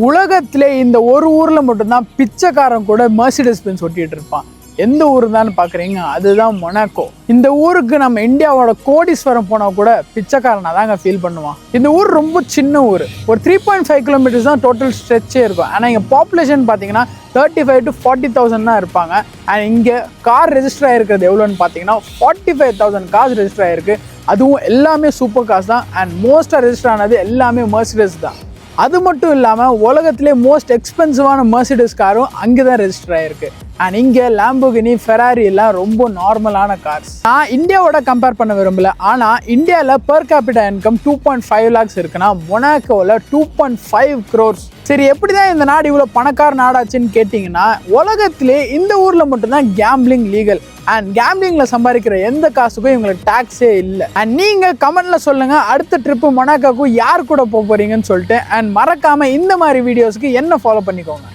உலகத்திலே இந்த ஒரு ஊர்ல மட்டும்தான் பிச்சைக்காரன் கூட மெர்சிடிஸ் பென்ஸ் ஒட்டிட்டு இருப்பான். எந்த ஊர் தான் பார்க்குறீங்க? அதுதான் மொனாக்கோ. இந்த ஊருக்கு நம்ம இந்தியாவோட கோடீஸ்வரம் போனால் கூட பிச்சைக்காரனா தாங்க ஃபீல் பண்ணுவான். இந்த ஊர் ரொம்ப சின்ன ஊர். ஒரு 3.5 கிலோமீட்டர்ஸ் தான் டோட்டல் ஸ்ட்ரெச்சே இருக்கும். ஆனால் இங்கே பாப்புலேஷன் பார்த்தீங்கன்னா 35 to 40,000 தான் இருப்பாங்க. அண்ட் இங்கே கார் ரெஜிஸ்டர் ஆகிருக்கிறது எவ்வளோன்னு பார்த்தீங்கன்னா 45,000 கார்ஸ் ரெஜிஸ்டர் ஆகிருக்கு. அதுவும் எல்லாமே சூப்பர் கார்ஸ் தான். அண்ட் மோஸ்ட்டாக ரெஜிஸ்டர் ஆனது எல்லாமே மெர்சிடிஸ் தான். அது மட்டும் இல்லாமல் உலகத்திலே மோஸ்ட் எக்ஸ்பென்சிவான மெர்சிடிஸ் காரும் அங்கே தான் ரெஜிஸ்டர் ஆகிருக்கு. அண்ட் இங்கே லாம்போகினி, ஃபெராரி எல்லாம் ரொம்ப நார்மலான கார்ஸ். நான் இந்தியாவோட கம்பேர் பண்ண விரும்பல. ஆனால் இந்தியாவில் பெர் கேபிட்டா இன்கம் 2.5 lakhs இருக்குன்னா மொனாக்கோவில் 2.5 crores. சரி, எப்படி தான் இந்த நாடு இவ்வளோ பணக்கார நாடாச்சுன்னு கேட்டிங்கன்னா, உலகத்திலே இந்த ஊரில் மட்டும்தான் கேம்பிளிங் லீகல். அண்ட் கேம்பிளிங்கில் சம்பாதிக்கிற எந்த காசுக்கும் இவங்களுக்கு டேக்ஸே இல்லை. அண்ட் நீங்கள் கமெண்ட்டில் சொல்லுங்கள், அடுத்த ட்ரிப்பு மொனாக்கோக்கு யார் கூட போக போகிறீங்கன்னு சொல்லிட்டு. அண்ட் மறக்காமல் இந்த மாதிரி வீடியோஸ்க்கு என்ன ஃபாலோ பண்ணிக்கோங்க.